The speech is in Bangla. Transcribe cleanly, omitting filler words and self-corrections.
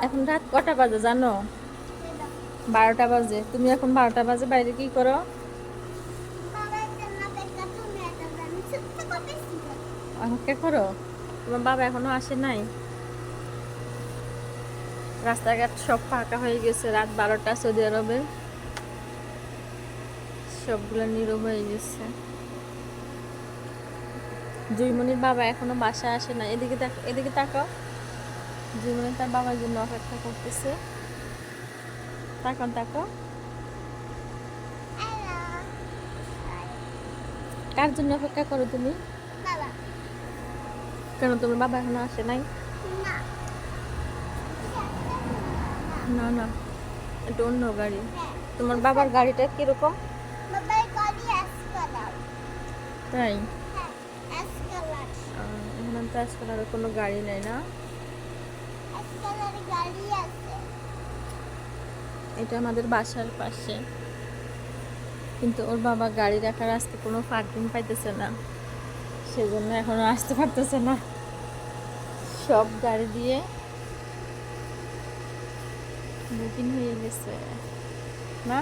এখন রাত কটা বাজে জানো? 12টা বাজে। তুমি এখন 12টা বাজে বাইরে কি করো? অপেক্ষা করো? তোমার বাবা এখনো আসে নাই? রাস্তাঘাট সব ফাঁকা হয়ে গেছে, রাত 12টা সৌদি আরবে সবগুলো নীরব হয়ে গেছে। জুইমনির বাবা এখনো বাসায় আসে না। এদিকে দেখো, এদিকে তাকাও। জুইমনি তার বাবার জন্য অপেক্ষা করতেছে। তাকাও তাকাও। কার জন্য অপেক্ষা করো তুমি? কেন তোমার বাবা এখনো আসে নাই? না না, এটা অন্য গাড়ি। তোমার বাবার গাড়িটা কিরকম? তাই? এখানে তো আজকাল আর কোনো গাড়ি নেই না। এটা আমাদের বাসার পাশে, কিন্তু ওর বাবা গাড়ি রাখার আসতে কোনো পার্কিং পাইতেছে না, সেজন্য এখনো আসতে পারতেছে না। সব গাড়ি দিয়ে বুকিং হয়ে গেছে না।